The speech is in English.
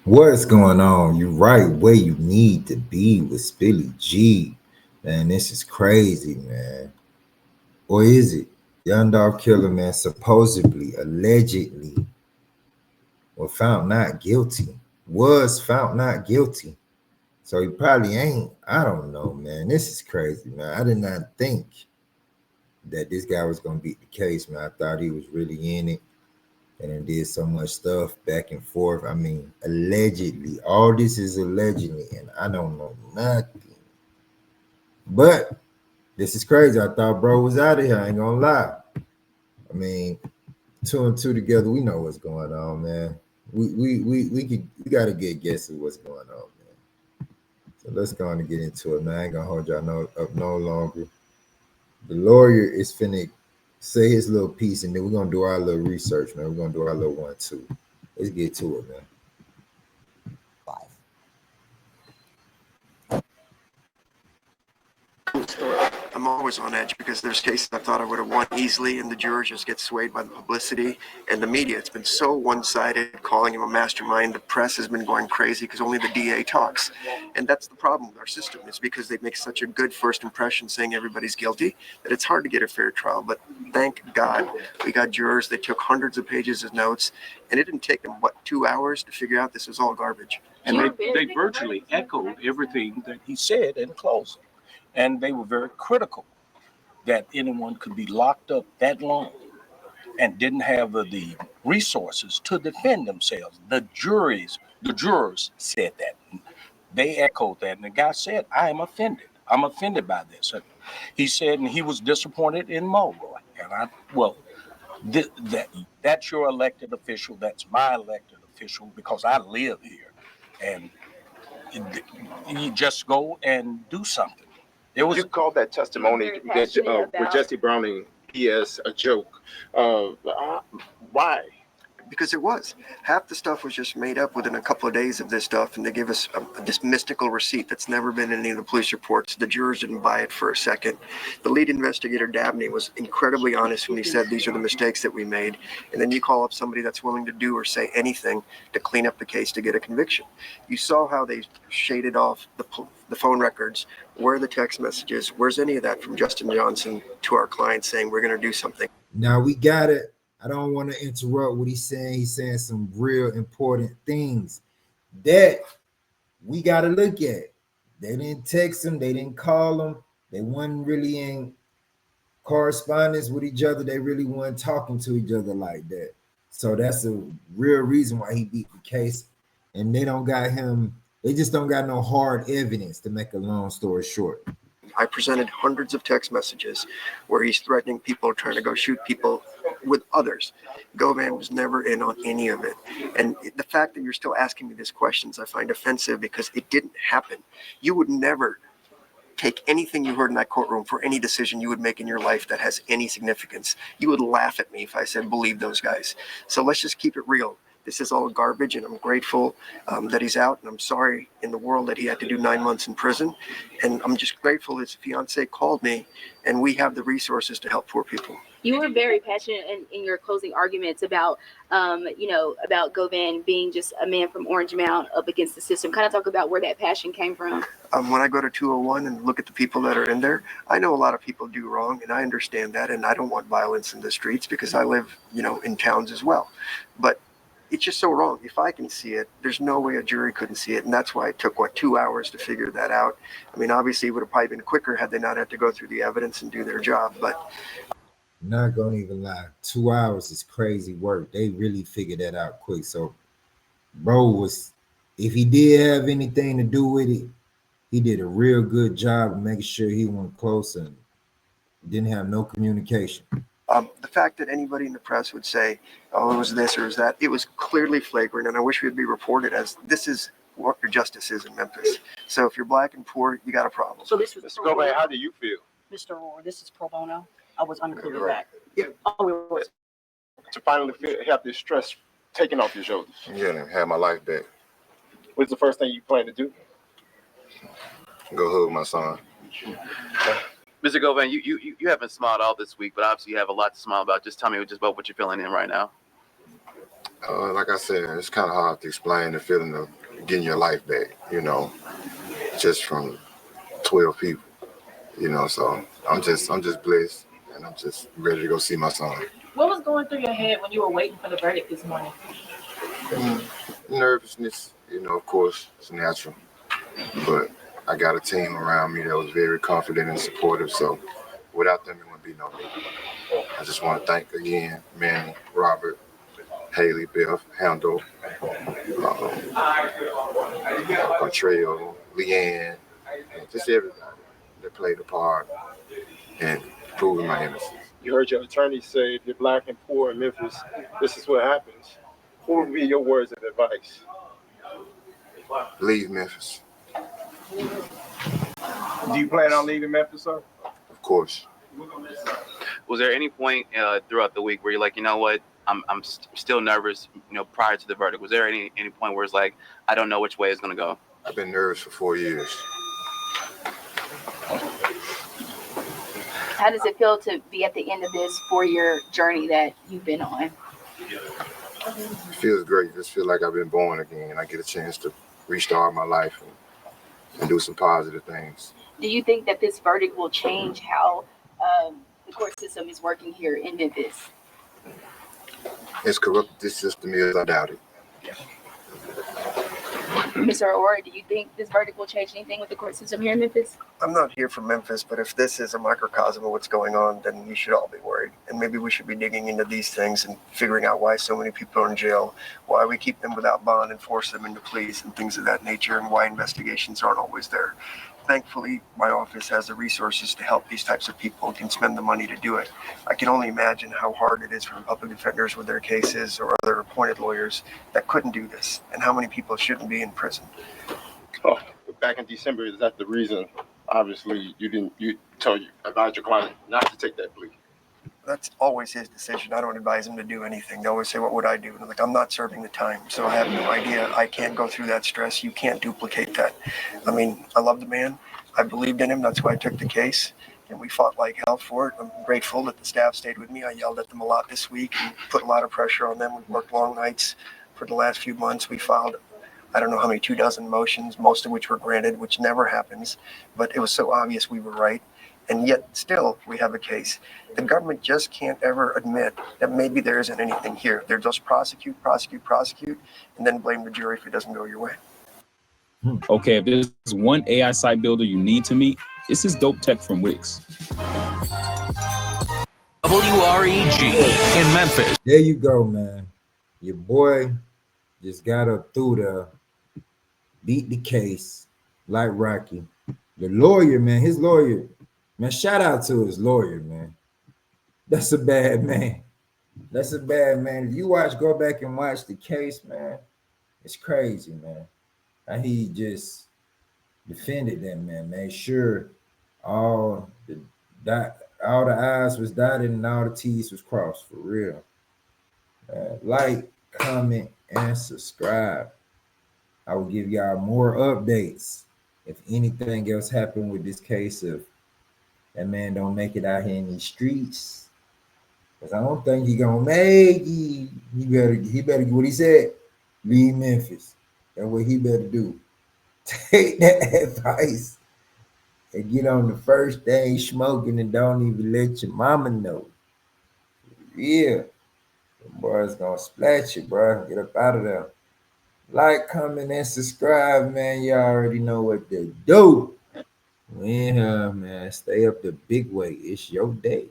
What's going on? You right where you need to be with Spilly G. Man, this is crazy, man. Or is it? Young Dolph Killer, man, supposedly, allegedly, was found not guilty. Was found not guilty. So he probably ain't. I don't know, man. This is crazy, man. I did not think that this guy was gonna beat the case, man. I thought he was really in it and then did so much stuff back and forth. I mean, allegedly, all this is allegedly, and I don't know nothing. But this is crazy. I thought bro was out of here. I ain't gonna lie. I mean, two and two together, we know what's going on, man. We gotta get guesses what's going on, man. So let's go on and get into it, man. I ain't gonna hold y'all up no longer. The lawyer is finna say his little piece, and then we're gonna do our little research, man. We're gonna do our little 1-2. Let's get to it, man. I'm always on edge because there's cases I thought I would have won easily, and the jurors just get swayed by the publicity and the media. It's been so one-sided, calling him a mastermind. The press has been going crazy because only the DA talks, and that's the problem with our system. It's because they make such a good first impression saying everybody's guilty that it's hard to get a fair trial. But thank God we got jurors. They took hundreds of pages of notes, and it didn't take them, 2 hours to figure out this was all garbage. And they virtually echoed everything that he said in closing. And they were very critical that anyone could be locked up that long and didn't have the resources to defend themselves. The jurors said that. They echoed that. And the guy said, I am offended. I'm offended by this. And he said, and he was disappointed in Mulroy. And that's your elected official. That's my elected official because I live here. And you just go and do something. You called that testimony that with Jesse Browning PS a joke. Why? Because it was. Half the stuff was just made up within a couple of days of this stuff, and they gave us this mystical receipt that's never been in any of the police reports. The jurors didn't buy it for a second. The lead investigator, Dabney, was incredibly honest when he said these are the mistakes that we made, and then you call up somebody that's willing to do or say anything to clean up the case to get a conviction. You saw how they shaded off the phone records. Where are the text messages? Where's any of that from Justin Johnson to our client saying we're going to do something? Now we got it. I don't want to interrupt what he's saying. He's saying some real important things that we got to look at. They didn't text him. They didn't call him. They weren't really in correspondence with each other. They really weren't talking to each other like that. So that's a real reason why he beat the case. And they don't got him. They just don't got no hard evidence, to make a long story short. I presented hundreds of text messages where he's threatening people, trying to go shoot people with others. Govan was never in on any of it. And the fact that you're still asking me these questions, I find offensive because it didn't happen. You would never take anything you heard in that courtroom for any decision you would make in your life that has any significance. You would laugh at me if I said, believe those guys. So let's just keep it real. This is all garbage, and I'm grateful that he's out, and I'm sorry in the world that he had to do 9 months in prison. And I'm just grateful his fiance called me, and we have the resources to help poor people. You were very passionate in your closing arguments about, about Govan being just a man from Orange Mound up against the system. Kind of talk about where that passion came from. When I go to 201 and look at the people that are in there, I know a lot of people do wrong, and I understand that, and I don't want violence in the streets because I live, in towns as well. But it's just so wrong. If I can see it, there's no way a jury couldn't see it. And that's why it took, 2 hours to figure that out. I mean, obviously it would have probably been quicker had they not had to go through the evidence and do their job. But not gonna even lie, 2 hours is crazy work. They really figured that out quick. So bro was, if he did have anything to do with it, he did a real good job of making sure he went close and didn't have no communication. The fact that anybody in the press would say, oh, it was this or it was that, it was clearly flagrant, and I wish we'd be reported as this is what your justice is in Memphis. So if you're black and poor, you got a problem. So this was Mr. Gobert, how do you feel? Mr. Rohr, this is pro bono. I was unclear with that. Yeah. Oh, it was. To finally have this stress taken off your shoulders. Yeah, and have my life back. What's the first thing you plan to do? Go hug my son. Mr. Govan, you haven't smiled all this week, but obviously you have a lot to smile about. Just tell me just about what you're feeling in right now. Like I said, it's kind of hard to explain the feeling of getting your life back, just from 12 people, so I'm just blessed and I'm just ready to go see my son. What was going through your head when you were waiting for the verdict this morning? Mm, Nervousness, of course, it's natural, but I got a team around me that was very confident and supportive, so without them, it wouldn't be no me. I just want to thank again Manny, Robert, Haley, Beth, Handel, Contrell, Leanne, and just everybody that played a part in proving my innocence. You heard your attorney say if you're black and poor in Memphis, this is what happens. What would be your words of advice? Leave Memphis, Do you plan on leaving Memphis, sir? of course. Was there any point throughout the week where you're like, you know what, I'm still nervous, prior to the verdict? Was there any point where it's like, I don't know which way it's gonna go? I've been nervous for 4 years. How does it feel to be at the end of this 4-year journey that you've been on? It feels great. Just feel like I've been born again. I get a chance to restart my life and do some positive things. Do you think that this verdict will change how the court system is working here in Memphis? As corrupt this system is, I doubt it. Mr. Aurora, do you think this verdict will change anything with the court system here in Memphis? I'm not here from Memphis, but if this is a microcosm of what's going on, then we should all be worried. And maybe we should be digging into these things and figuring out why so many people are in jail, why we keep them without bond and force them into pleas and things of that nature, and why investigations aren't always there. Thankfully, my office has the resources to help these types of people and can spend the money to do it. I can only imagine how hard it is for public defenders with their cases or other appointed lawyers that couldn't do this, and how many people shouldn't be in prison. Oh, back in December, is that the reason? Obviously, you advised your client not to take that plea. That's always his decision. I don't advise him to do anything. They always say, what would I do? And I'm like, I'm not serving the time, so I have no idea. I can't go through that stress. You can't duplicate that. I mean, I love the man. I believed in him. That's why I took the case. And we fought like hell for it. I'm grateful that the staff stayed with me. I yelled at them a lot this week and put a lot of pressure on them. We worked long nights for the last few months. We filed, I don't know how many, 24 motions, most of which were granted, which never happens. But it was so obvious we were right. And yet still we have a case. The government just can't ever admit that maybe there isn't anything here. They're just prosecute, and then blame the jury if it doesn't go your way. Okay, if there's one AI site builder you need to meet, it's this dope tech from Wix. WREG in Memphis. There you go, man. Your boy just got up through the beat the case like Rocky. The lawyer, man, his lawyer, man, shout out to his lawyer, man. That's a bad man. That's a bad man. If you go back and watch the case, man, it's crazy, man. And he just defended that man, made sure all the I's was dotted and all the T's was crossed, for real. Like, comment, and subscribe. I will give y'all more updates if anything else happened with this case. If that man don't make it out here in these streets, because I don't think he gonna make it. He better what he said, leave Memphis. That's what he better do. Take that advice and get on the first thing smoking and don't even let your mama know. Yeah, the boy's gonna splat you, bro. Get up out of there. Like, comment, and subscribe, man. You already know what to do. We in here, man. Stay up the big way. It's your day.